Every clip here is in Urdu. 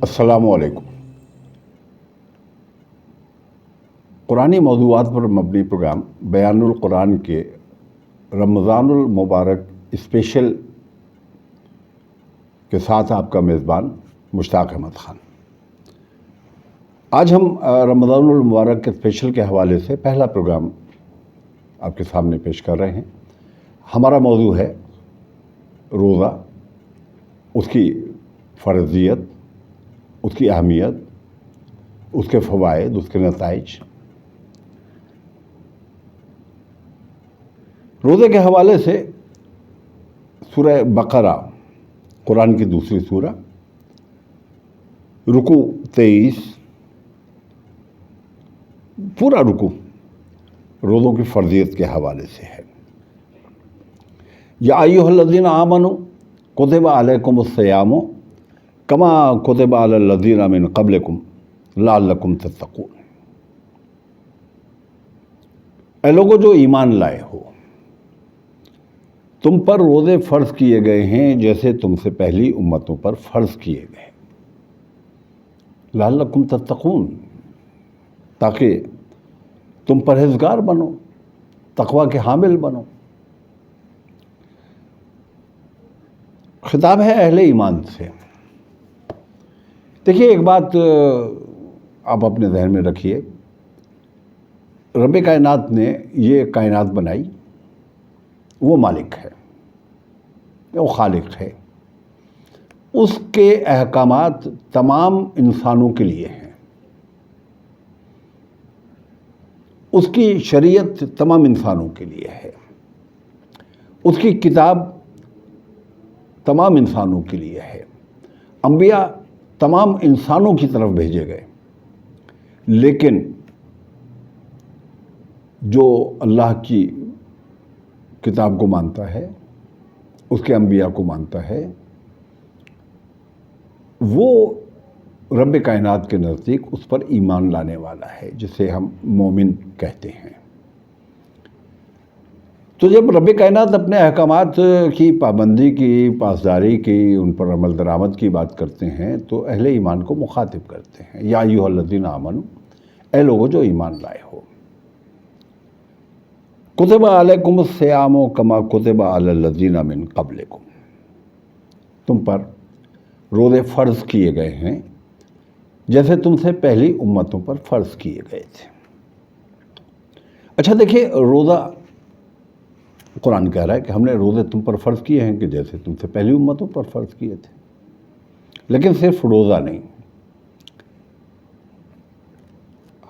السلام علیکم۔ قرآنی موضوعات پر مبنی پروگرام بیان القرآن کے رمضان المبارک اسپیشل کے ساتھ آپ کا میزبان مشتاق احمد خان۔ آج ہم رمضان المبارک کے اسپیشل کے حوالے سے پہلا پروگرام آپ کے سامنے پیش کر رہے ہیں۔ ہمارا موضوع ہے روزہ، اس کی فرضیت، اس کی اہمیت، اس کے فوائد، اس کے نتائج۔ روزے کے حوالے سے سورہ بقرہ قرآن کی دوسری سورہ، رکوع 23، پورا رکوع روزوں کی فرضیت کے حوالے سے ہے۔ یا ایھا الذین آمنوا کتب علیکم الصیام کما کتب علی الذین من قبلکم لعلکم تتقون۔ اے لوگو جو ایمان لائے ہو، تم پر روزے فرض کیے گئے ہیں جیسے تم سے پہلی امتوں پر فرض کیے گئے، لعلکم تتقون، تاکہ تم پرہیزگار بنو، تقوی کے حامل بنو۔ خطاب ہے اہل ایمان سے۔ دیکھیے، ایک بات آپ اپنے ذہن میں رکھیے، رب کائنات نے یہ کائنات بنائی، وہ مالک ہے، وہ خالق ہے، اس کے احکامات تمام انسانوں کے لیے ہیں، اس کی شریعت تمام انسانوں کے لیے ہے، اس کی کتاب تمام انسانوں کے لیے ہے، انبیاء تمام انسانوں کی طرف بھیجے گئے۔ لیکن جو اللہ کی کتاب کو مانتا ہے، اس کے انبیاء کو مانتا ہے، وہ رب کائنات کے نزدیک اس پر ایمان لانے والا ہے، جسے ہم مومن کہتے ہیں۔ تو جب رب کائنات اپنے احکامات کی پابندی کی، پاسداری کی، ان پر عمل درآمد کی بات کرتے ہیں تو اہل ایمان کو مخاطب کرتے ہیں۔ یا ایھا الذین آمنوا، اے لوگو جو ایمان لائے ہو، کتب علیکم الصیام کما کتب علی الذین من قبلکم، تم پر روزے فرض کیے گئے ہیں جیسے تم سے پہلی امتوں پر فرض کیے گئے تھے۔ اچھا دیکھیے، روزہ قرآن کہہ رہا ہے کہ ہم نے روزے تم پر فرض کیے ہیں کہ جیسے تم سے پہلی امتوں پر فرض کیے تھے۔ لیکن صرف روزہ نہیں،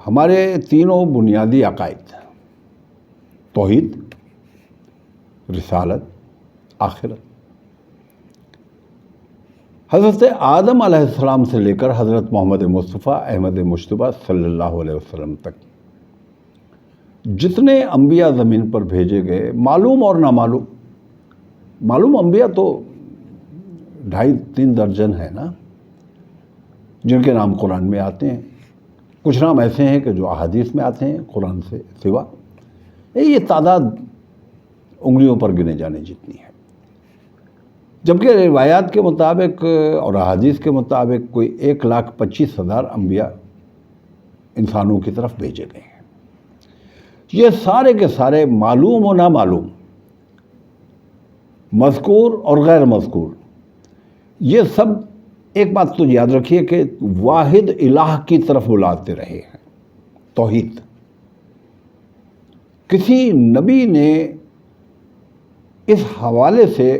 ہمارے تینوں بنیادی عقائد، توحید، رسالت، آخرت، حضرت آدم علیہ السلام سے لے کر حضرت محمد مصطفیٰ احمد مجتبیٰ صلی اللہ علیہ وسلم تک جتنے انبیاء زمین پر بھیجے گئے، معلوم اور نامعلوم، معلوم انبیاء تو 2.5-3 درجن ہے نا، جن کے نام قرآن میں آتے ہیں۔ کچھ نام ایسے ہیں کہ جو احادیث میں آتے ہیں قرآن سے سوا، یہ تعداد انگلیوں پر گنے جانے جتنی ہے، جبکہ روایات کے مطابق اور احادیث کے مطابق کوئی 1,25,000 انبیاء انسانوں کی طرف بھیجے گئے ہیں۔ یہ سارے کے سارے معلوم و نامعلوم، مذکور اور غیر مذکور، یہ سب ایک بات تو یاد رکھیے کہ واحد الہ کی طرف بلاتے رہے ہیں، توحید۔ کسی نبی نے اس حوالے سے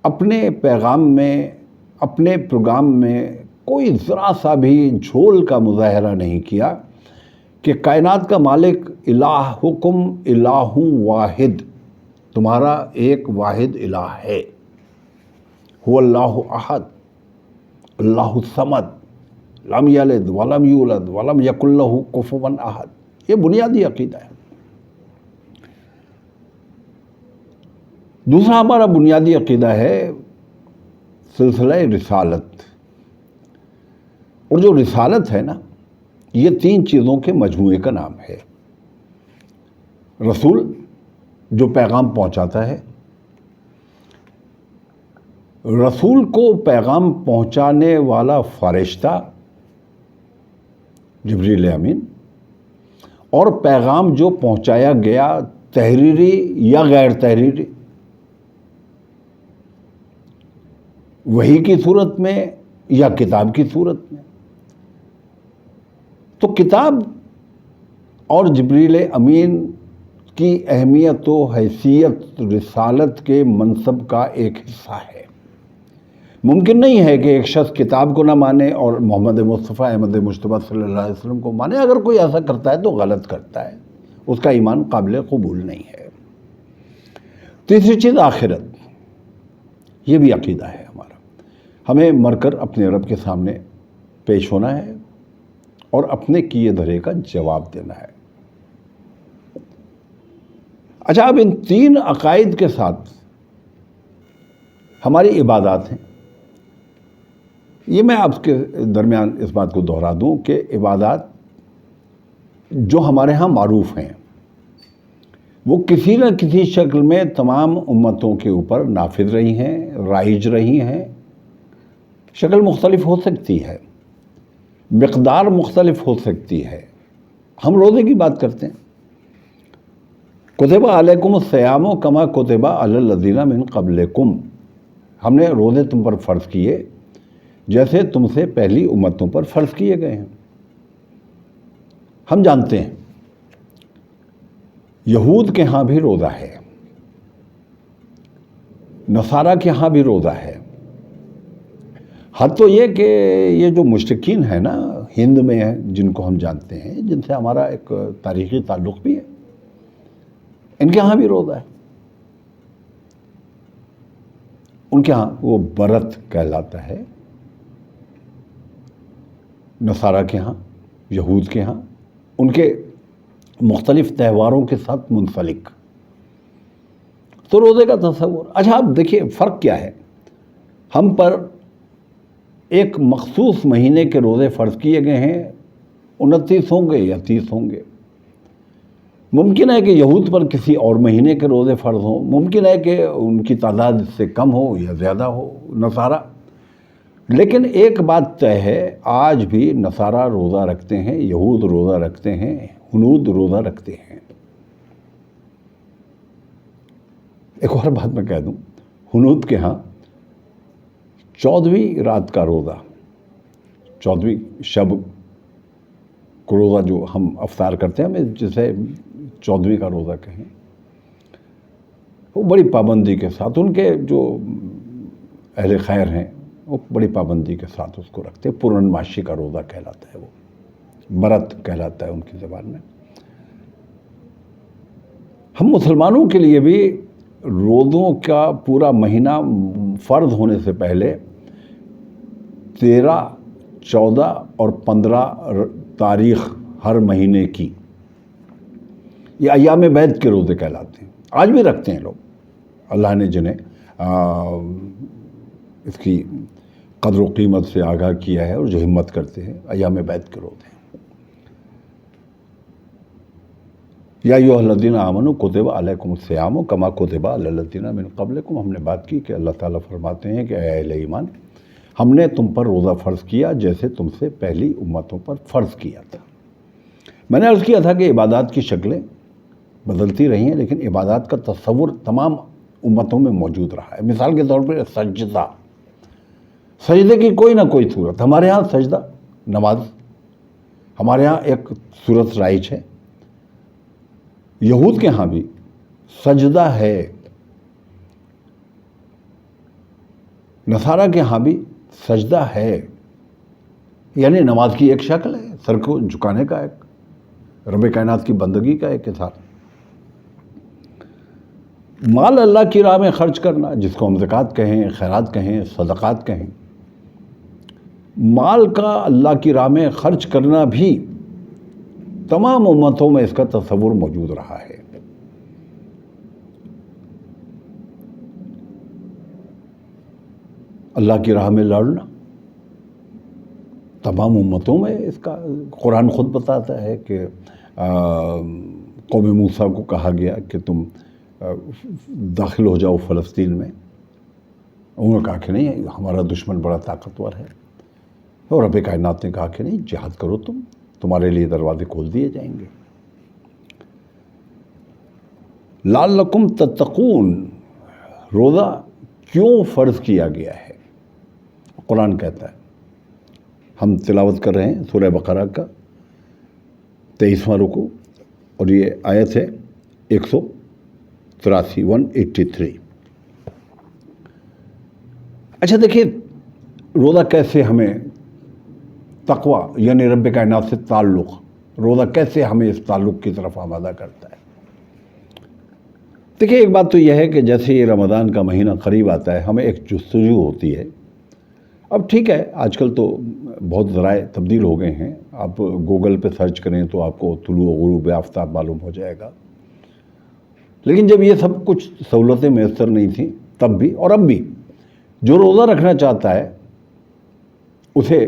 اپنے پیغام میں، اپنے پروگرام میں کوئی ذرا سا بھی جھول کا مظاہرہ نہیں کیا کہ کائنات کا مالک الہکم الہ واحد، تمہارا ایک واحد الہ ہے، هو اللہ احد، اللہ الصمد، لم یلد ولم یولد ولم یکن لہ کفوا احد۔ یہ بنیادی عقیدہ ہے۔ دوسرا ہمارا بنیادی عقیدہ ہے سلسلہ رسالت، اور جو رسالت ہے نا، یہ 3 چیزوں کے مجموعے کا نام ہے۔ رسول جو پیغام پہنچاتا ہے، رسول کو پیغام پہنچانے والا فرشتہ جبریل امین، اور پیغام جو پہنچایا گیا تحریری یا غیر تحریری، وحی کی صورت میں یا کتاب کی صورت میں. تو کتاب اور جبریل امین کی اہمیت و حیثیت رسالت کے منصب کا ایک حصہ ہے. ممکن نہیں ہے کہ ایک شخص کتاب کو نہ مانے اور محمد مصطفیٰ احمد مجتبیٰ صلی اللہ علیہ وسلم کو مانے. اگر کوئی ایسا کرتا ہے تو غلط کرتا ہے، اس کا ایمان قابل قبول نہیں ہے. تیسری چیز آخرت، یہ بھی عقیدہ ہے ہمارا. ہمیں مر کر اپنے رب کے سامنے پیش ہونا ہے اور اپنے کیے دھرے کا جواب دینا ہے. اچھا، اب ان تین عقائد کے ساتھ ہماری عبادات ہیں. یہ میں آپ کے درمیان اس بات کو دہرا دوں کہ عبادات جو ہمارے ہاں معروف ہیں وہ کسی نہ کسی شکل میں تمام امتوں کے اوپر نافذ رہی ہیں، رائج رہی ہیں. شکل مختلف ہو سکتی ہے، مقدار مختلف ہو سکتی ہے. ہم روزے کی بات کرتے ہیں، کتب علیکم الصیام کما کتب علی الذین من قبلکم، ہم نے روزے تم پر فرض کیے جیسے تم سے پہلی امتوں پر فرض کیے گئے ہیں. ہم جانتے ہیں یہود کے ہاں بھی روزہ ہے، نصارہ کے ہاں بھی روزہ ہے. حد تو یہ کہ یہ جو مشرکین ہیں نا ہند میں ہیں، جن کو ہم جانتے ہیں، جن سے ہمارا ایک تاریخی تعلق بھی ہے، ان کے ہاں بھی روزہ ہے. ان کے ہاں وہ برت کہلاتا ہے. نصارہ کے ہاں، یہود کے ہاں ان کے مختلف تہواروں کے ساتھ منسلک. تو روزے کا تصور، اچھا آپ دیکھیے فرق کیا ہے. ہم پر ایک مخصوص مہینے کے روزے فرض کیے گئے ہیں، 29 ہوں گے یا 30 ہوں گے. ممکن ہے کہ یہود پر کسی اور مہینے کے روزے فرض ہوں، ممکن ہے کہ ان کی تعداد اس سے کم ہو یا زیادہ ہو نصارہ. لیکن ایک بات طے ہے، آج بھی نصارہ روزہ رکھتے ہیں، یہود روزہ رکھتے ہیں، ہنود روزہ رکھتے ہیں. ایک اور بات میں کہہ دوں، ہنود کے ہاں 14ویں رات کا روزہ، 14ویں شب کو روزہ جو ہم افطار کرتے ہیں، ہمیں جسے 14ویں کا روزہ کہیں، وہ بڑی پابندی کے ساتھ، ان کے جو اہل خیر ہیں وہ بڑی پابندی کے ساتھ اس کو رکھتے ہیں. پورنماشی کا روزہ کہلاتا ہے، وہ برت کہلاتا ہے ان کی زبان میں. ہم مسلمانوں کے لیے بھی روزوں کا پورا مہینہ فرض ہونے سے پہلے 13، 14 اور 15 تاریخ ہر مہینے کی یہ ایام بیت کے روزے کہلاتے ہیں. آج بھی رکھتے ہیں لوگ، اللہ نے جنہیں اس کی قدر و قیمت سے آگاہ کیا ہے اور جو ہمت کرتے ہیں، ایام بیت کے روزے ہیں. یا ایھا الذین آمنوا کتب علیکم الصیام کما کتب علی الذین من قبلکم. ہم نے بات کی کہ اللہ تعالیٰ فرماتے ہیں کہ اے اہل ایمان، ہم نے تم پر روزہ فرض کیا جیسے تم سے پہلی امتوں پر فرض کیا تھا. میں نے عرض کیا تھا کہ عبادات کی شکلیں بدلتی رہی ہیں، لیکن عبادات کا تصور تمام امتوں میں موجود رہا ہے. مثال کے طور پر سجدہ، سجدے کی کوئی نہ کوئی صورت. ہمارے ہاں سجدہ نماز، ہمارے ہاں ایک صورت رائج ہے. یہود کے ہاں بھی سجدہ ہے، نصارہ کے ہاں بھی سجدہ ہے. یعنی نماز کی ایک شکل ہے، سر کو جھکانے کا، ایک رب کائنات کی بندگی کا ایک اظہار. مال اللہ کی راہ میں خرچ کرنا، جس کو ہم زکوٰۃ کہیں، خیرات کہیں، صدقات کہیں، مال کا اللہ کی راہ میں خرچ کرنا بھی تمام امتوں میں اس کا تصور موجود رہا ہے. اللہ کی راہ میں لڑنا تمام امتوں میں اس کا، قرآن خود بتاتا ہے کہ قوم موسیٰ کو کہا گیا کہ تم داخل ہو جاؤ فلسطین میں. انہوں نے کہا کہ نہیں، ہمارا دشمن بڑا طاقتور ہے، اور رب کائنات نے کہا کہ نہیں، جہاد کرو، تمہارے لیے دروازے کھول دیے جائیں گے۔ لعلکم تتقون، روزہ کیوں فرض کیا گیا ہے؟ قرآن کہتا ہے، ہم تلاوت کر رہے ہیں سورہ بقرہ کا 23واں رکوع، اور یہ آیت ہے 183 183۔ اچھا دیکھیے، روزہ کیسے ہمیں تقویٰ یعنی رب کائنات سے تعلق، روزہ کیسے ہمیں اس تعلق کی طرف آمادہ کرتا ہے؟ دیکھیے، ایک بات تو یہ ہے کہ جیسے یہ رمضان کا مہینہ قریب آتا ہے، ہمیں ایک جستجو ہوتی ہے۔ اب ٹھیک ہے، آج کل تو بہت ذرائع تبدیل ہو گئے ہیں، آپ گوگل پہ سرچ کریں تو آپ کو طلوع و غروب آفتاب معلوم ہو جائے گا۔ لیکن جب یہ سب کچھ سہولتیں میسر نہیں تھیں، تب بھی اور اب بھی جو روزہ رکھنا چاہتا ہے اسے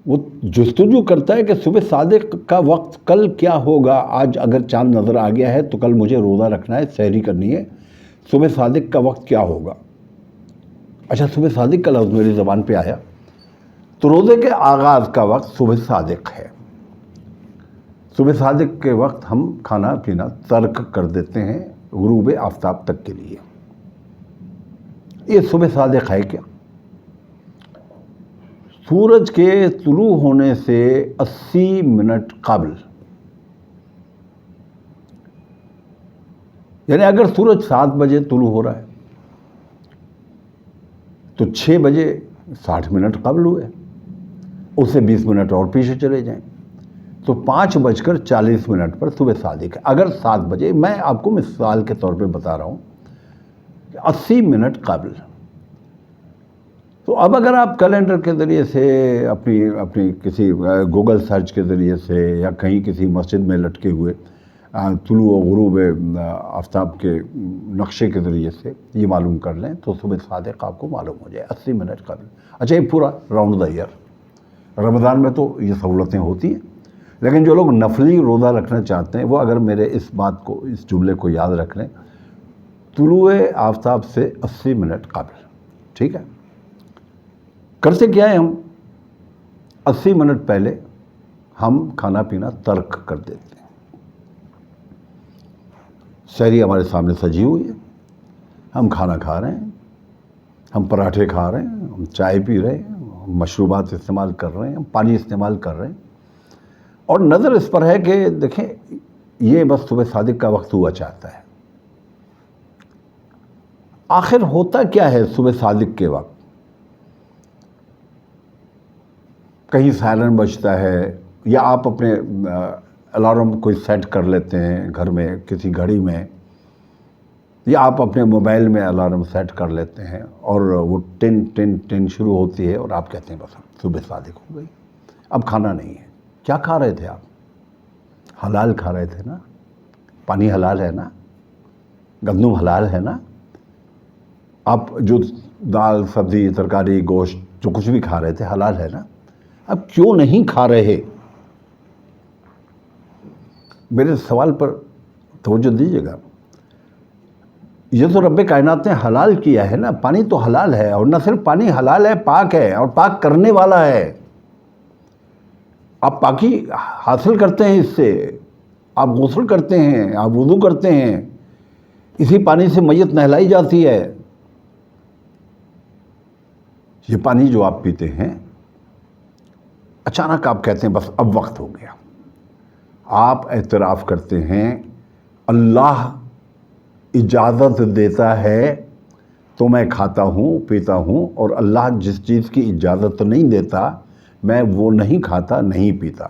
وہ جستجو کرتا ہے کہ صبح صادق کا وقت کل کیا ہوگا۔ آج اگر چاند نظر آ گیا ہے تو کل مجھے روزہ رکھنا ہے، سحری کرنی ہے، صبح صادق کا وقت کیا ہوگا۔ اچھا، صبح صادق کا لفظ میری زبان پہ آیا تو روزے کے آغاز کا وقت صبح صادق ہے۔ صبح صادق کے وقت ہم کھانا پینا ترک کر دیتے ہیں غروب آفتاب تک کے لیے۔ یہ صبح صادق ہے کیا؟ سورج کے طلوع ہونے سے 80 منٹ قبل، یعنی اگر سورج 7 بجے طلوع ہو رہا ہے تو 6 بجے 60 منٹ قبل ہوئے، اس سے 20 منٹ اور پیچھے چلے جائیں تو 5:40 پر صبح صادق ہے۔ اگر 7 بجے، میں آپ کو مثال کے طور پہ بتا رہا ہوں کہ 80 منٹ قبل، تو اب اگر آپ کیلنڈر کے ذریعے سے اپنی کسی گوگل سرچ کے ذریعے سے یا کہیں کسی مسجد میں لٹکے ہوئے طلوع و غروب آفتاب کے نقشے کے ذریعے سے یہ معلوم کر لیں تو صبح صادق آپ کو معلوم ہو جائے 80 منٹ قبل۔ اچھا، یہ پورا راؤنڈ دا ایئر، رمضان میں تو یہ سہولتیں ہوتی ہیں، لیکن جو لوگ نفلی روزہ رکھنا چاہتے ہیں وہ اگر میرے اس بات کو، اس جملے کو یاد رکھ لیں، طلوع آفتاب سے 80 منٹ قبل، ٹھیک ہے؟ کرتے کیا ہے، ہم 80 منٹ پہلے ہم کھانا پینا ترک کر دیتے ہیں۔ سحری ہمارے سامنے سجی ہوئی ہے، ہم کھانا کھا رہے ہیں، ہم پراٹھے کھا رہے ہیں، ہم چائے پی رہے ہیں، ہم مشروبات استعمال کر رہے ہیں، ہم پانی استعمال کر رہے ہیں، اور نظر اس پر ہے کہ دیکھیں یہ بس صبح صادق کا وقت ہوا چاہتا ہے۔ آخر ہوتا کیا ہے صبح صادق کے وقت؟ کہیں سائرن بجتا ہے، یا آپ اپنے الارم کوئی سیٹ کر لیتے ہیں گھر میں کسی گھڑی میں، یا آپ اپنے موبائل میں الارم سیٹ کر لیتے ہیں اور وہ ٹن ٹن ٹن شروع ہوتی ہے اور آپ کہتے ہیں بس صبح صادق ہو گئی، اب کھانا نہیں ہے۔ کیا کھا رہے تھے آپ؟ حلال کھا رہے تھے نا، پانی حلال ہے نا، گندم حلال ہے نا، آپ جو دال سبزی ترکاری گوشت جو کچھ بھی کھا رہے تھے حلال ہے نا، اب کیوں نہیں کھا رہے؟ میرے سوال پر توجہ دیجیے گا۔ یہ تو رب کائنات نے حلال کیا ہے نا، پانی تو حلال ہے، اور نہ صرف پانی حلال ہے، پاک ہے اور پاک کرنے والا ہے۔ آپ پاکی حاصل کرتے ہیں اس سے، آپ غسل کرتے ہیں، آپ وضو کرتے ہیں، اسی پانی سے میت نہلائی جاتی ہے۔ یہ پانی جو آپ پیتے ہیں، اچانک آپ کہتے ہیں بس اب وقت ہو گیا، آپ اعتراف کرتے ہیں اللہ اجازت دیتا ہے تو میں کھاتا ہوں پیتا ہوں، اور اللہ جس چیز کی اجازت نہیں دیتا میں وہ نہیں کھاتا نہیں پیتا۔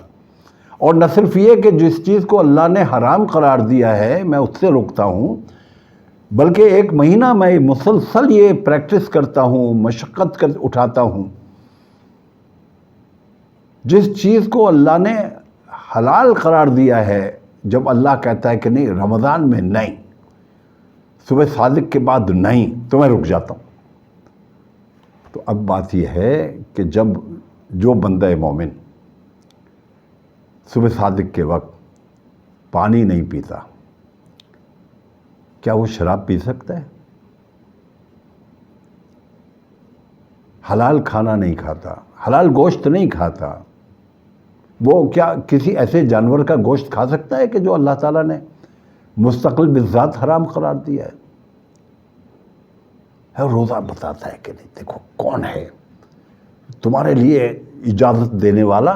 اور نہ صرف یہ کہ جس چیز کو اللہ نے حرام قرار دیا ہے میں اس سے رکتا ہوں، بلکہ 1 مہینہ میں مسلسل یہ پریکٹس کرتا ہوں، مشقت اٹھاتا ہوں۔ جس چیز کو اللہ نے حلال قرار دیا ہے، جب اللہ کہتا ہے کہ نہیں رمضان میں نہیں، صبح صادق کے بعد نہیں، تو میں رک جاتا ہوں۔ تو اب بات یہ ہے کہ جب جو بندہ مومن صبح صادق کے وقت پانی نہیں پیتا، کیا وہ شراب پی سکتا ہے؟ حلال کھانا نہیں کھاتا، حلال گوشت نہیں کھاتا، وہ کیا کسی ایسے جانور کا گوشت کھا سکتا ہے کہ جو اللہ تعالیٰ نے مستقل بالذات حرام قرار دیا ہے؟ روزہ بتاتا ہے کہ نہیں، دیکھو کون ہے تمہارے لیے اجازت دینے والا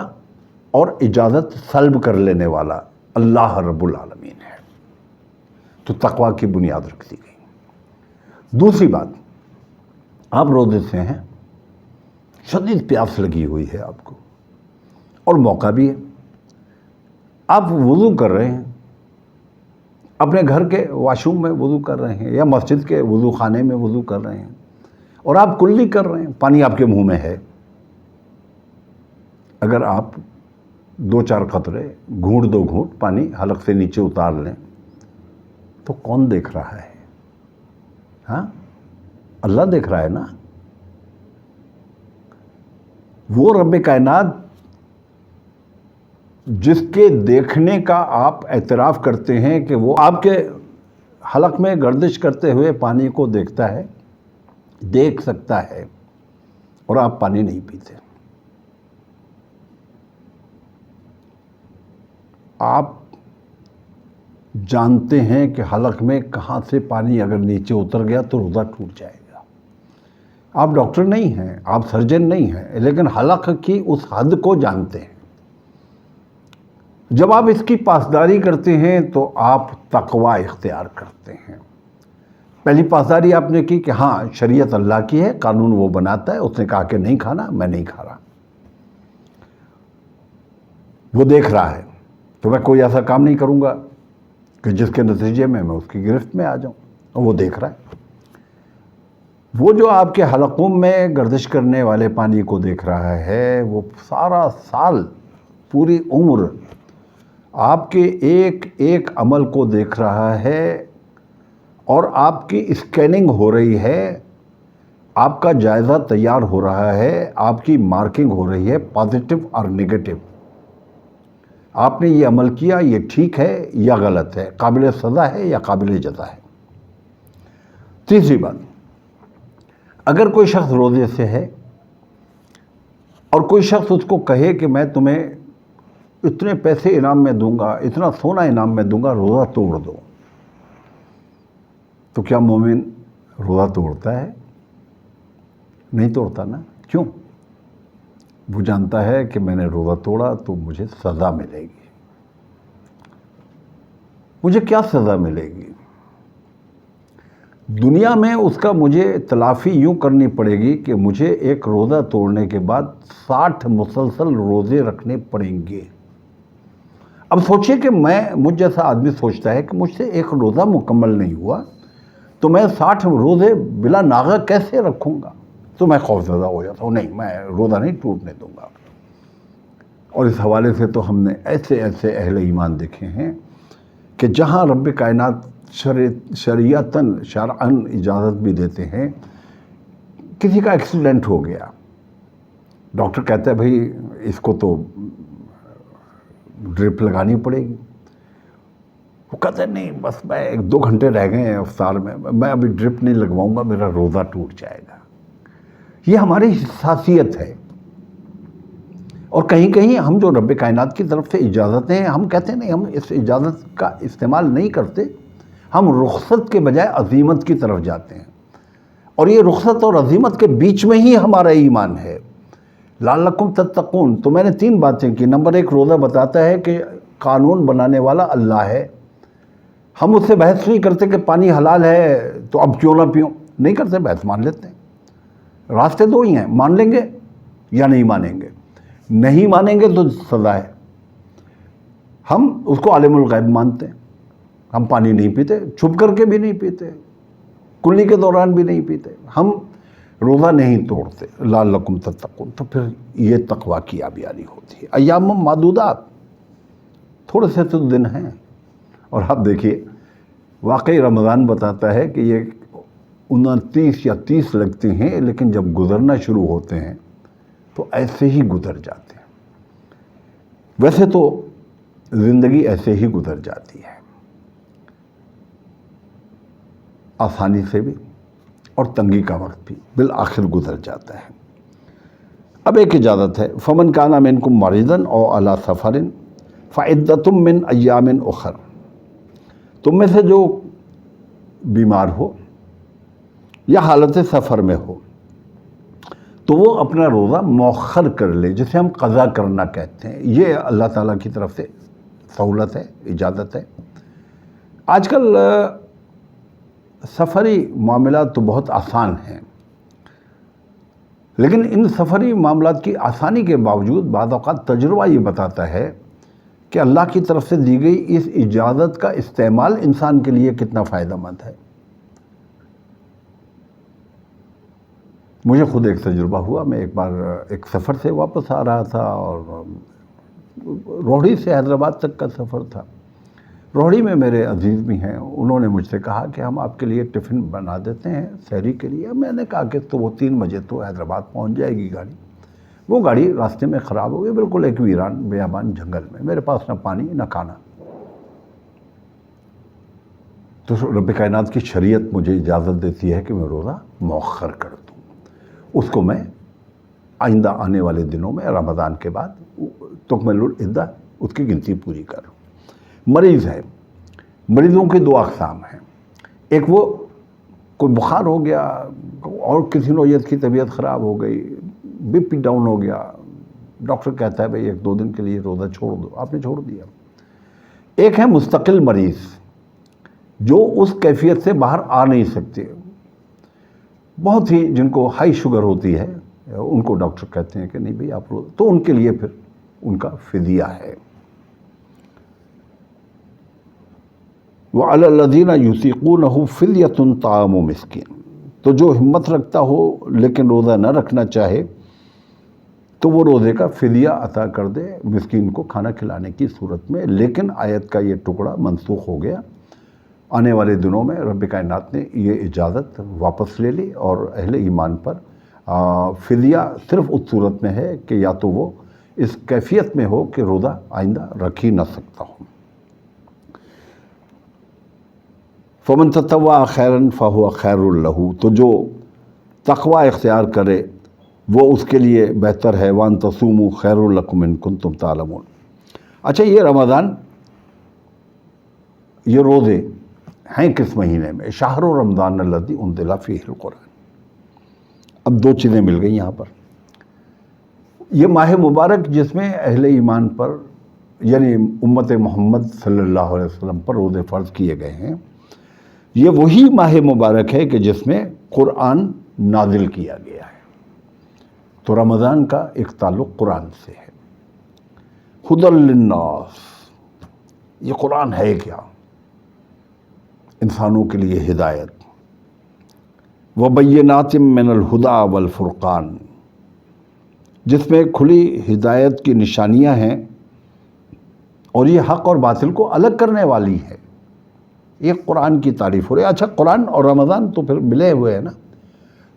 اور اجازت سلب کر لینے والا، اللہ رب العالمین ہے۔ تو تقویٰ کی بنیاد رکھ دی گئی۔ دوسری بات، آپ روزے سے ہیں، شدید پیاس لگی ہوئی ہے آپ کو، اور موقع بھی ہے، آپ وضو کر رہے ہیں، اپنے گھر کے واش روم میں وضو کر رہے ہیں یا مسجد کے وضو خانے میں وضو کر رہے ہیں، اور آپ کلی کر رہے ہیں، پانی آپ کے منہ میں ہے۔ اگر آپ 2-4 قطرے، گھونٹ 2 گھونٹ پانی حلق سے نیچے اتار لیں تو کون دیکھ رہا ہے؟ ہاں، اللہ دیکھ رہا ہے نا۔ وہ رب کائنات جس کے دیکھنے کا آپ اعتراف کرتے ہیں کہ وہ آپ کے حلق میں گردش کرتے ہوئے پانی کو دیکھتا ہے، دیکھ سکتا ہے، اور آپ پانی نہیں پیتے۔ آپ جانتے ہیں کہ حلق میں کہاں سے پانی اگر نیچے اتر گیا تو روزہ ٹوٹ جائے گا۔ آپ ڈاکٹر نہیں ہیں، آپ سرجن نہیں ہیں، لیکن حلق کی اس حد کو جانتے ہیں۔ جب آپ اس کی پاسداری کرتے ہیں تو آپ تقویٰ اختیار کرتے ہیں۔ پہلی پاسداری آپ نے کی کہ ہاں شریعت اللہ کی ہے، قانون وہ بناتا ہے، اس نے کہا کہ نہیں کھانا، میں نہیں کھا رہا۔ وہ دیکھ رہا ہے تو میں کوئی ایسا کام نہیں کروں گا کہ جس کے نتیجے میں اس کی گرفت میں آ جاؤں، اور وہ دیکھ رہا ہے۔ وہ جو آپ کے حلقوں میں گردش کرنے والے پانی کو دیکھ رہا ہے، وہ سارا سال، پوری عمر آپ کے ایک ایک عمل کو دیکھ رہا ہے، اور آپ کی اسکیننگ ہو رہی ہے، آپ کا جائزہ تیار ہو رہا ہے، آپ کی مارکنگ ہو رہی ہے، پازیٹیو اور نیگیٹو۔ آپ نے یہ عمل کیا، یہ ٹھیک ہے یا غلط ہے، قابل سزا ہے یا قابل جزا ہے۔ تیسری بات، اگر کوئی شخص روزے سے ہے اور کوئی شخص اس کو کہے کہ میں تمہیں اتنے پیسے انعام میں دوں گا، اتنا سونا انعام میں دوں گا، روزہ توڑ دو، تو کیا مومن روزہ توڑتا ہے؟ نہیں توڑتا نا۔ کیوں؟ وہ جانتا ہے کہ میں نے روزہ توڑا تو مجھے سزا ملے گی۔ مجھے کیا سزا ملے گی؟ دنیا میں اس کا مجھے تلافی یوں کرنی پڑے گی کہ مجھے ایک روزہ توڑنے کے بعد 60 مسلسل روزے رکھنے پڑیں گے۔ اب سوچئے کہ مجھ جیسا آدمی سوچتا ہے کہ مجھ سے ایک روزہ مکمل نہیں ہوا تو میں 60 روزے بلا ناغہ کیسے رکھوں گا؟ تو میں خوفزدہ ہو جاتا ہوں، نہیں، میں روزہ نہیں ٹوٹنے دوں گا۔ اور اس حوالے سے تو ہم نے ایسے ایسے اہل ایمان دیکھے ہیں کہ جہاں رب کائنات شرعتاً اجازت بھی دیتے ہیں، کسی کا ایکسیڈنٹ ہو گیا، ڈاکٹر کہتا ہے بھائی اس کو تو ڈرپ لگانی پڑے گی، وہ کہتا ہے نہیں بس میں 1-2 گھنٹے رہ گئے ہیں افطار میں ابھی ڈرپ نہیں لگواؤں گا، میرا روزہ ٹوٹ جائے گا۔ یہ ہماری حساسیت ہے، اور کہیں کہیں ہم جو رب کائنات کی طرف سے اجازتیں ہیں، ہم کہتے ہیں نہیں، ہم اس اجازت کا استعمال نہیں کرتے، ہم رخصت کے بجائے عزیمت کی طرف جاتے ہیں، اور یہ رخصت اور عزیمت کے بیچ میں ہی ہمارا ایمان ہے۔ لعلکم تتقون، تو میں نے 3 باتیں کی۔ نمبر 1، روزہ بتاتا ہے کہ قانون بنانے والا اللہ ہے، ہم اس سے بحث نہیں کرتے کہ پانی حلال ہے تو اب کیوں نہ پیوں، نہیں کرتے، بحث مان لیتے ہیں۔ راستے 2 ہی ہیں، مان لیں گے یا نہیں مانیں گے۔ نہیں مانیں گے تو سزا ہے۔ ہم اس کو عالم الغیب مانتے ہیں، ہم پانی نہیں پیتے، چھپ کر کے بھی نہیں پیتے، کلی کے دوران بھی نہیں پیتے، ہم روزہ نہیں توڑتے۔ لعلکم تتقون، تو پھر یہ تقویٰ کی آبیاری ہوتی ہے۔ ایام معدودات، تھوڑے سے تو دن ہیں، اور آپ دیکھیے واقعی رمضان بتاتا ہے کہ یہ 29 یا 30 لگتے ہیں، لیکن جب گزرنا شروع ہوتے ہیں تو ایسے ہی گزر جاتے ہیں۔ ویسے تو زندگی ایسے ہی گزر جاتی ہے، آسانی سے بھی اور تنگی کا وقت بھی بالآخر گزر جاتا ہے۔ اب ایک اجازت ہے، فمن کان منکم مریضا او علی سفر فعدۃ من ایام اخر، تم میں سے جو بیمار ہو یا حالت سفر میں ہو تو وہ اپنا روزہ مؤخر کر لے، جسے ہم قضا کرنا کہتے ہیں۔ یہ اللہ تعالیٰ کی طرف سے سہولت ہے، اجازت ہے۔ آج کل سفری معاملات تو بہت آسان ہیں، لیکن ان سفری معاملات کی آسانی کے باوجود بعض اوقات تجربہ یہ بتاتا ہے کہ اللہ کی طرف سے دی گئی اس اجازت کا استعمال انسان کے لیے کتنا فائدہ مند ہے۔ مجھے خود ایک تجربہ ہوا، میں ایک بار ایک سفر سے واپس آ رہا تھا، اور روہڑی سے حیدرآباد تک کا سفر تھا۔ روہڑی میں میرے عزیز بھی ہیں، انہوں نے مجھ سے کہا کہ ہم آپ کے لیے ٹفن بنا دیتے ہیں سحری کے لیے۔ میں نے کہا کہ تو وہ 3 بجے تو حیدرآباد پہنچ جائے گی گاڑی۔ وہ گاڑی راستے میں خراب ہو گئی، بالکل ایک ویران بیابان جنگل میں، میرے پاس نہ پانی نہ کھانا۔ تو رب کائنات کی شریعت مجھے اجازت دیتی ہے کہ میں روزہ مؤخر کر دوں، اس کو میں آئندہ آنے والے دنوں میں رمضان کے بعد تکمل العدہ اس کی گنتی پوری کروں۔ مریض ہے، مریضوں کی 2 اقسام ہیں۔ ایک وہ کوئی بخار ہو گیا اور کسی نوعیت کی طبیعت خراب ہو گئی، بی پی ڈاؤن ہو گیا، ڈاکٹر کہتا ہے بھئی 1-2 دن کے لیے روزہ چھوڑ دو، آپ نے چھوڑ دیا۔ ایک ہے مستقل مریض جو اس کیفیت سے باہر آ نہیں سکتے، بہت ہی جن کو ہائی شوگر ہوتی ہے، ان کو ڈاکٹر کہتے ہیں کہ نہیں بھئی آپ روزہ، تو ان کے لیے پھر ان کا فدیہ ہے۔ وَعَلَى الَّذِينَ يُطِيقُونَهُ فِدْيَةٌ طَعَامُ مِسْكِينٍ، تو جو ہمت رکھتا ہو لیکن روزہ نہ رکھنا چاہے تو وہ روزے کا فدیہ عطا کر دے مسکین کو کھانا کھلانے کی صورت میں۔ لیکن آیت کا یہ ٹکڑا منسوخ ہو گیا، آنے والے دنوں میں رب کائنات نے یہ اجازت واپس لے لی، اور اہل ایمان پر فدیہ صرف اس صورت میں ہے کہ یا تو وہ اس کیفیت میں ہو کہ روزہ آئندہ رکھ ہی نہ سکتا ہو۔ فمن تطوع خیرا فہو خیر لہ، تو جو تقوی اختیار کرے وہ اس کے لیے بہتر ہے۔ وان تصوموا خیر لکم ان کنتم تعلمون۔ اچھا، یہ رمضان، یہ روزے ہیں کس مہینے میں؟ شہر رمضان الذی انزل فیہ القرآن۔ اب 2 چیزیں مل گئی یہاں پر۔ یہ ماہ مبارک جس میں اہل ایمان پر یعنی امت محمد صلی اللہ علیہ وسلم پر روزے فرض کیے گئے ہیں، یہ وہی ماہ مبارک ہے کہ جس میں قرآن نازل کیا گیا ہے۔ تو رمضان کا ایک تعلق قرآن سے ہے۔ ھدی للناس، یہ قرآن ہے کیا؟ انسانوں کے لیے ہدایت۔ وبینات من الہدی والفرقان، جس میں کھلی ہدایت کی نشانیاں ہیں اور یہ حق اور باطل کو الگ کرنے والی ہے۔ یہ قرآن کی تعریف ہو رہی ہے۔ اچھا، قرآن اور رمضان تو پھر ملے ہوئے ہیں نا۔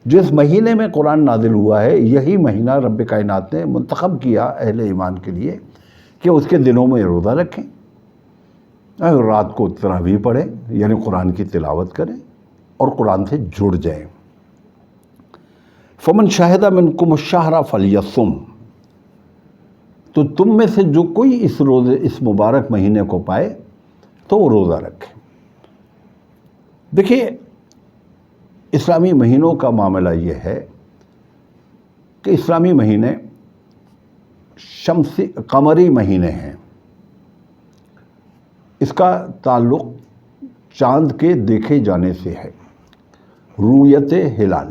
جس مہینے میں قرآن نازل ہوا ہے یہی مہینہ رب کائنات نے منتخب کیا اہل ایمان کے لیے کہ اس کے دنوں میں روزہ رکھیں، رات کو تراویح پڑھیں یعنی قرآن کی تلاوت کریں اور قرآن سے جڑ جائیں۔ فمن شاہد منکم الشہر فلیصم، تو تم میں سے جو کوئی اس مبارک مہینے کو پائے تو وہ روزہ رکھے۔ دیکھیے، اسلامی مہینوں کا معاملہ یہ ہے کہ اسلامی مہینے شمسی قمری مہینے ہیں۔ اس کا تعلق چاند کے دیکھے جانے سے ہے، رؤیت ہلال۔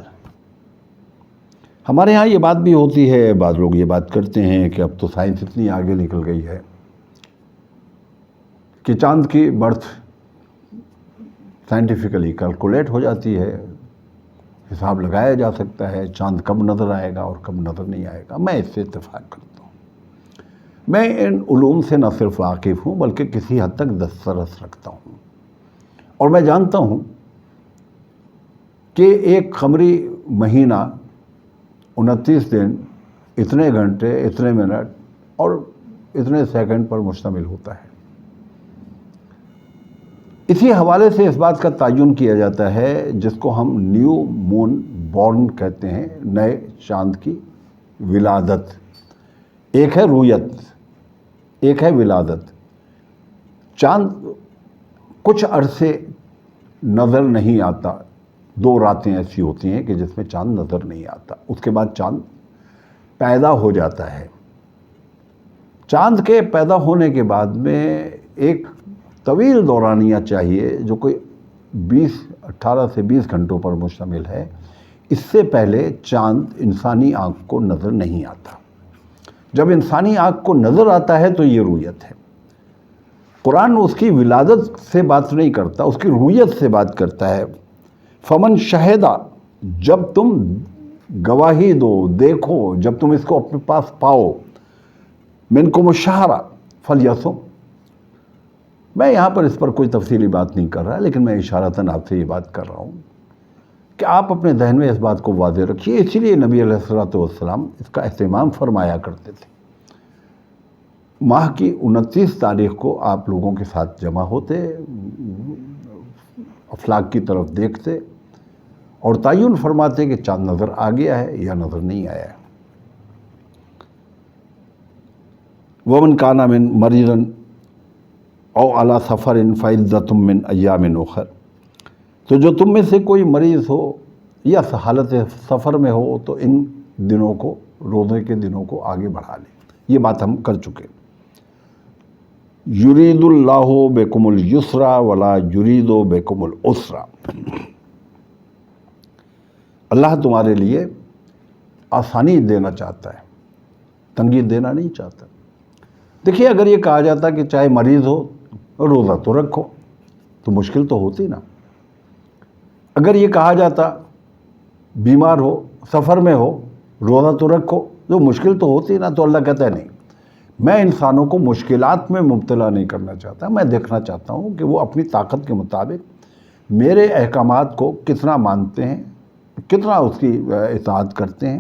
ہمارے ہاں یہ بات بھی ہوتی ہے، بعض لوگ یہ بات کرتے ہیں کہ اب تو سائنس اتنی آگے نکل گئی ہے کہ چاند کی برتھ سائنٹیفکلی کیلکولیٹ ہو جاتی ہے، حساب لگایا جا سکتا ہے چاند کب نظر آئے گا اور کب نظر نہیں آئے گا۔ میں اس سے اتفاق کرتا ہوں۔ میں ان علوم سے نہ صرف واقف ہوں بلکہ کسی حد تک دسترس رکھتا ہوں، اور میں جانتا ہوں کہ ایک قمری مہینہ 29 دن، اتنے گھنٹے، اتنے منٹ اور اتنے سیکنڈ پر مشتمل ہوتا ہے۔ اسی حوالے سے اس بات کا تعین کیا جاتا ہے جس کو ہم نیو مون بورن کہتے ہیں، نئے چاند کی ولادت، ایک ہے رویت، ایک ہے ولادت۔ چاند کچھ عرصے نظر نہیں آتا، 2 راتیں ایسی ہوتی ہیں کہ جس میں چاند نظر نہیں آتا، اس کے بعد چاند پیدا ہو جاتا ہے۔ چاند کے پیدا ہونے کے بعد میں ایک طویل دورانیہ چاہیے جو کوئی 18 سے 20 گھنٹوں پر مشتمل ہے۔ اس سے پہلے چاند انسانی آنکھ کو نظر نہیں آتا۔ جب انسانی آنکھ کو نظر آتا ہے تو یہ رویت ہے۔ قرآن اس کی ولادت سے بات نہیں کرتا، اس کی رویت سے بات کرتا ہے۔ فمن شہدہ، جب تم گواہی دو، دیکھو، جب تم اس کو اپنے پاس پاؤ، منکم الشہر فلیصم۔ میں یہاں پر اس پر کوئی تفصیلی بات نہیں کر رہا، لیکن میں اشارتاً آپ سے یہ بات کر رہا ہوں کہ آپ اپنے ذہن میں اس بات کو واضح رکھیے۔ اسی لیے نبی علیہ الصلوۃ والسلام اس کا اہتمام فرمایا کرتے تھے۔ ماہ کی 29 تاریخ کو آپ لوگوں کے ساتھ جمع ہوتے، افلاک کی طرف دیکھتے اور تعین فرماتے کہ چاند نظر آ گیا ہے یا نظر نہیں آیا ہے۔ ومن کان من مریضا او علی سفر فعدۃ من ایام اخر، تو جو تم میں سے کوئی مریض ہو یا حالت سفر میں ہو تو ان دنوں کو، روزے کے دنوں کو آگے بڑھا لے۔ یہ بات ہم کر چکے۔ یرید اللہ بکم الیسر ولا یرید بکم العسر، اللہ تمہارے لیے آسانی دینا چاہتا ہے، تنگی دینا نہیں چاہتا۔ دیکھیے، اگر یہ کہا جاتا کہ چاہے مریض ہو روزہ تو رکھو تو مشکل تو ہوتی نا۔ اگر یہ کہا جاتا بیمار ہو، سفر میں ہو، روزہ تو رکھو، جو مشکل تو ہوتی نا۔ تو اللہ کہتا ہے نہیں، میں انسانوں کو مشکلات میں مبتلا نہیں کرنا چاہتا، میں دیکھنا چاہتا ہوں کہ وہ اپنی طاقت کے مطابق میرے احکامات کو کتنا مانتے ہیں، کتنا اس کی اطاعت کرتے ہیں،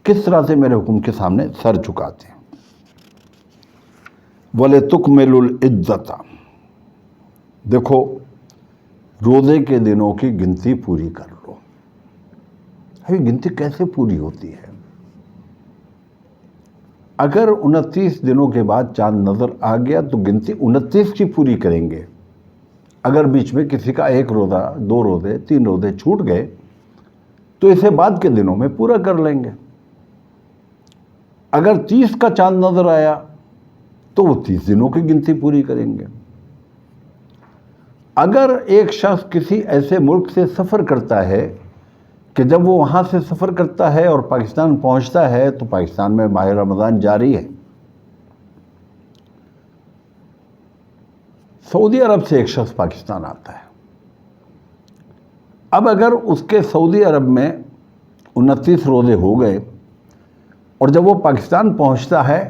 کس طرح سے میرے حکم کے سامنے سر جھکاتے ہیں۔ وَلِتُكْمِلُوا الْعِدَّةَ، دیکھو روزے کے دنوں کی گنتی پوری کر لو۔ یہ گنتی کیسے پوری ہوتی ہے؟ اگر 29 دنوں کے بعد چاند نظر آ گیا تو گنتی 29 کی پوری کریں گے۔ اگر بیچ میں کسی کا 1 روزہ، 2 روزے، 3 روزے چھوٹ گئے تو اسے بعد کے دنوں میں پورا کر لیں گے۔ اگر 30 کا چاند نظر آیا تو وہ 30 دنوں کی گنتی پوری کریں گے۔ اگر ایک شخص کسی ایسے ملک سے سفر کرتا ہے کہ جب وہ وہاں سے سفر کرتا ہے اور پاکستان پہنچتا ہے تو پاکستان میں ماہ رمضان جاری ہے، سعودی عرب سے ایک شخص پاکستان آتا ہے، اب اگر اس کے سعودی عرب میں 29 روزے ہو گئے اور جب وہ پاکستان پہنچتا ہے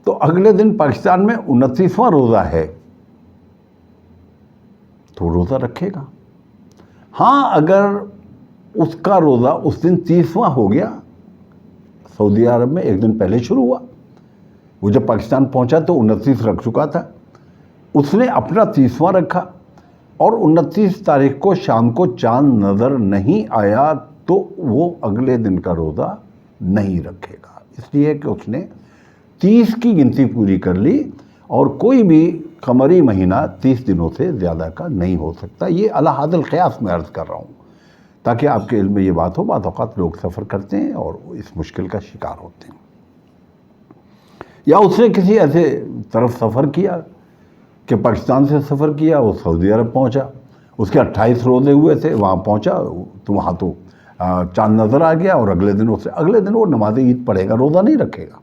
تو اگلے دن پاکستان میں 29واں روزہ ہے تو روزہ رکھے گا۔ ہاں، اگر اس کا روزہ اس دن 30واں ہو گیا، سعودی عرب میں ایک دن پہلے شروع ہوا، وہ جب پاکستان پہنچا تو 29 رکھ چکا تھا، اس نے اپنا 30واں رکھا اور 29 تاریخ کو شام کو چاند نظر نہیں آیا تو وہ اگلے دن کا روزہ نہیں رکھے گا، اس لیے کہ اس نے 30 کی گنتی پوری کر لی، اور کوئی بھی قمری مہینہ 30 دنوں سے زیادہ کا نہیں ہو سکتا۔ یہ علی حد القیاس میں عرض کر رہا ہوں تاکہ آپ کے علم میں یہ بات ہو۔ بعض اوقات لوگ سفر کرتے ہیں اور اس مشکل کا شکار ہوتے ہیں، یا اس نے کسی ایسے طرف سفر کیا کہ پاکستان سے سفر کیا، وہ سعودی عرب پہنچا، اس کے 28 روزے ہوئے تھے، وہاں پہنچا تو وہاں تو چاند نظر آ گیا اور اگلے دن وہ نماز عید پڑھے گا، روزہ نہیں رکھے گا۔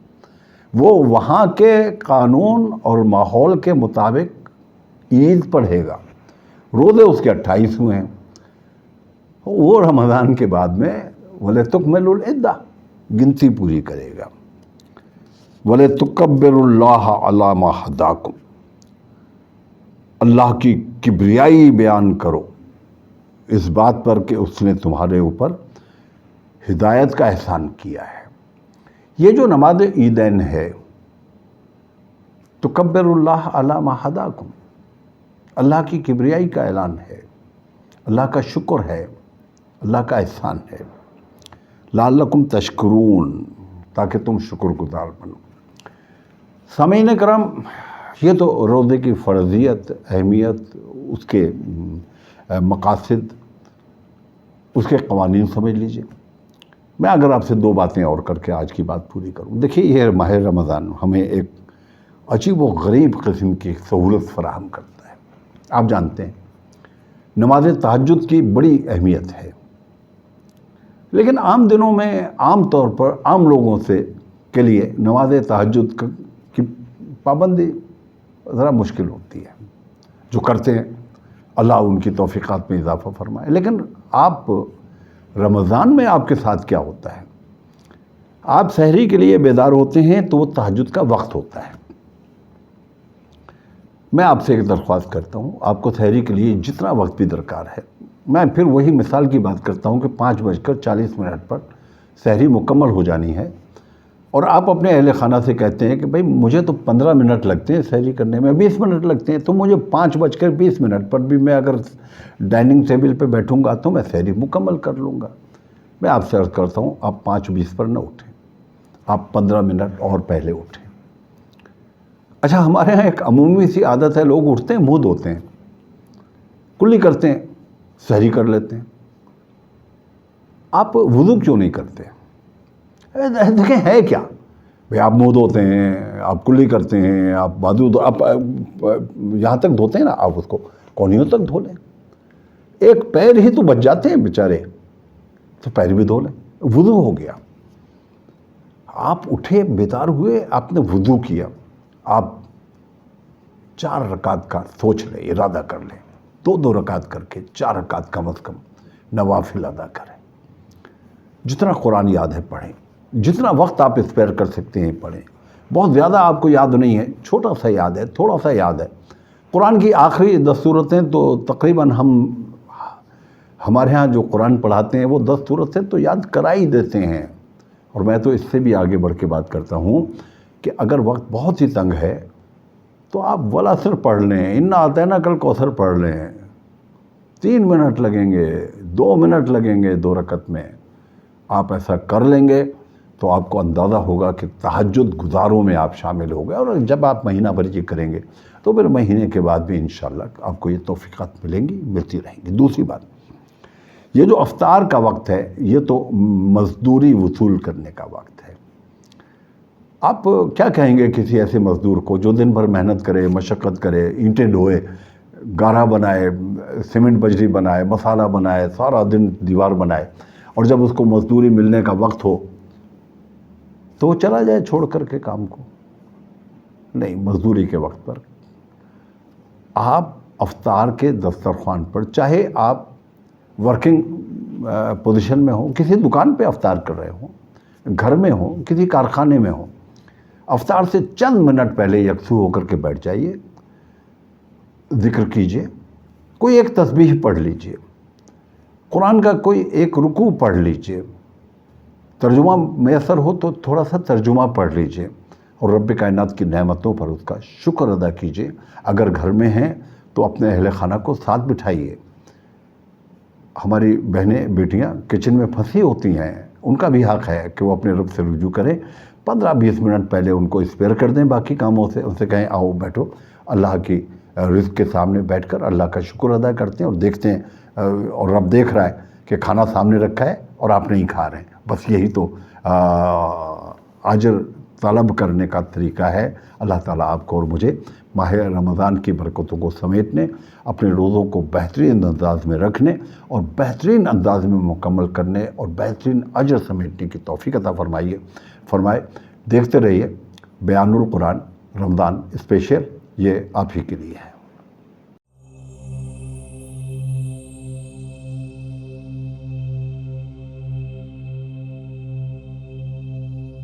وہ وہاں کے قانون اور ماحول کے مطابق عید پڑھے گا، روزے اس کے 28 ہوئے ہیں، وہ رمضان کے بعد میں وَلِتُكْمِلُوا الْعِدَّةَ گنتی پوری کرے گا۔ وَلِتُكَبِّرُوا اللَّهَ عَلَى مَا هَدَاكُمْ، اللہ کی کبریائی بیان کرو اس بات پر کہ اس نے تمہارے اوپر ہدایت کا احسان کیا ہے۔ یہ جو نماز عیدین ہے تکبر اللہ علی ما ہداکم، اللہ کی کبریائی کا اعلان ہے، اللہ کا شکر ہے، اللہ کا احسان ہے۔ لعلکم تشکرون، تاکہ تم شکر گزار بنو۔ سامعین کرام، یہ تو روزے کی فرضیت، اہمیت، اس کے مقاصد، اس کے قوانین سمجھ لیجئے۔ میں اگر آپ سے دو باتیں اور کر کے آج کی بات پوری کروں۔ دیکھیے، یہ ماہ رمضان ہمیں ایک عجیب و غریب قسم کی سہولت فراہم کرتا ہے۔ آپ جانتے ہیں نماز تہجد کی بڑی اہمیت ہے، لیکن عام دنوں میں عام طور پر عام لوگوں کے لیے نماز تہجد کی پابندی ذرا مشکل ہوتی ہے۔ جو کرتے ہیں اللہ ان کی توفیقات میں اضافہ فرمائے۔ لیکن آپ رمضان میں آپ کے ساتھ کیا ہوتا ہے؟ آپ سحری کے لیے بیدار ہوتے ہیں تو وہ تہجد کا وقت ہوتا ہے۔ میں آپ سے ایک درخواست کرتا ہوں، آپ کو سحری کے لیے جتنا وقت بھی درکار ہے، میں پھر وہی مثال کی بات کرتا ہوں کہ 5:40 پر سحری مکمل ہو جانی ہے، اور آپ اپنے اہل خانہ سے کہتے ہیں کہ بھائی مجھے تو 15 منٹ لگتے ہیں سحری کرنے میں، 20 منٹ لگتے ہیں، تو مجھے 5:20 پر بھی میں اگر ڈائننگ ٹیبل پہ بیٹھوں گا تو میں سحری مکمل کر لوں گا۔ میں آپ سے عرض کرتا ہوں، آپ 5:20 پر نہ اٹھیں، آپ 15 منٹ اور پہلے اٹھیں۔ اچھا، ہمارے ہاں ایک عمومی سی عادت ہے، لوگ اٹھتے ہیں، منہ دھوتے ہیں، کلی کرتے ہیں، سحری کر لیتے ہیں۔ آپ وضو کیوں نہیں کرتے؟ دیکھیں ہے کیا بھئی، آپ منہ دھوتے ہیں، آپ کلی کرتے ہیں، آپ بازو آپ یہاں تک دھوتے ہیں نا، آپ اس کو کونیوں تک دھو لیں۔ ایک پیر ہی تو بچ جاتے ہیں بیچارے، تو پیر بھی دھو لیں، وضو ہو گیا۔ آپ اٹھے، بیدار ہوئے، آپ نے وضو کیا، آپ 4 رکعت کا سوچ لیں، ارادہ کر لیں، 2 رکعت کر کے 4 رکعت کم از کم نوافل ادا کریں۔ جتنا قرآن یاد ہے پڑھیں، جتنا وقت آپ اسپیئر کر سکتے ہیں پڑھیں۔ بہت زیادہ آپ کو یاد نہیں ہے، چھوٹا سا یاد ہے، تھوڑا سا یاد ہے۔ قرآن کی آخری 10 سورتیں تو تقریباً ہمارے ہاں جو قرآن پڑھاتے ہیں وہ 10 سورتیں تو یاد کرا ہی دیتے ہیں۔ اور میں تو اس سے بھی آگے بڑھ کے بات کرتا ہوں کہ اگر وقت بہت ہی تنگ ہے تو آپ والعصر پڑھ لیں، انا اعطیناک الکوثر پڑھ لیں، 3 منٹ لگیں گے، 2 منٹ لگیں گے 2 رکعت میں۔ آپ ایسا کر لیں گے تو آپ کو اندازہ ہوگا کہ تہجد گزاروں میں آپ شامل ہو گئے، اور جب آپ مہینہ بھر یہ کریں گے تو پھر مہینے کے بعد بھی انشاءاللہ آپ کو یہ توفیقات ملیں گی، ملتی رہیں گی۔ دوسری بات، یہ جو افطار کا وقت ہے یہ تو مزدوری وصول کرنے کا وقت ہے۔ آپ کیا کہیں گے کسی ایسے مزدور کو جو دن بھر محنت کرے، مشقت کرے، اینٹیں ڈھوئے، گارا بنائے، سیمنٹ بجری بنائے، مسالہ بنائے، سارا دن دیوار بنائے، اور جب اس کو مزدوری ملنے کا وقت ہو تو وہ چلا جائے چھوڑ کر کے کام کو؟ نہیں، مزدوری کے وقت پر آپ افطار کے دسترخوان پر، چاہے آپ ورکنگ پوزیشن میں ہوں، کسی دکان پہ افطار کر رہے ہوں، گھر میں ہوں، کسی کارخانے میں ہوں، افطار سے چند منٹ پہلے یکسو ہو کر کے بیٹھ جائیے، ذکر کیجئے، کوئی ایک تسبیح پڑھ لیجئے، قرآن کا کوئی ایک رکوع پڑھ لیجئے، ترجمہ میسر ہو تو تھوڑا سا ترجمہ پڑھ لیجئے، اور رب کائنات کی نعمتوں پر اس کا شکر ادا کیجئے۔ اگر گھر میں ہیں تو اپنے اہل خانہ کو ساتھ بٹھائیے۔ ہماری بہنیں بیٹیاں کچن میں پھنسی ہوتی ہیں، ان کا بھی حق ہے کہ وہ اپنے رب سے رجوع کریں۔ 15-20 منٹ پہلے ان کو اسپیئر کر دیں باقی کاموں سے، ان سے کہیں آؤ بیٹھو، اللہ کی رزق کے سامنے بیٹھ کر اللہ کا شکر ادا کرتے ہیں، اور دیکھتے ہیں، اور رب دیکھ رہا ہے کہ کھانا سامنے رکھا ہے اور آپ نہیں کھا رہے ہیں۔ بس یہی تو اجر طلب کرنے کا طریقہ ہے۔ اللہ تعالیٰ آپ کو اور مجھے ماہ رمضان کی برکتوں کو سمیٹنے، اپنے روزوں کو بہترین انداز میں رکھنے اور بہترین انداز میں مکمل کرنے اور بہترین اجر سمیٹنے کی توفیق عطا فرمائے۔ دیکھتے رہیے بیان القرآن رمضان اسپیشل، یہ آپ ہی کے لیے ہے۔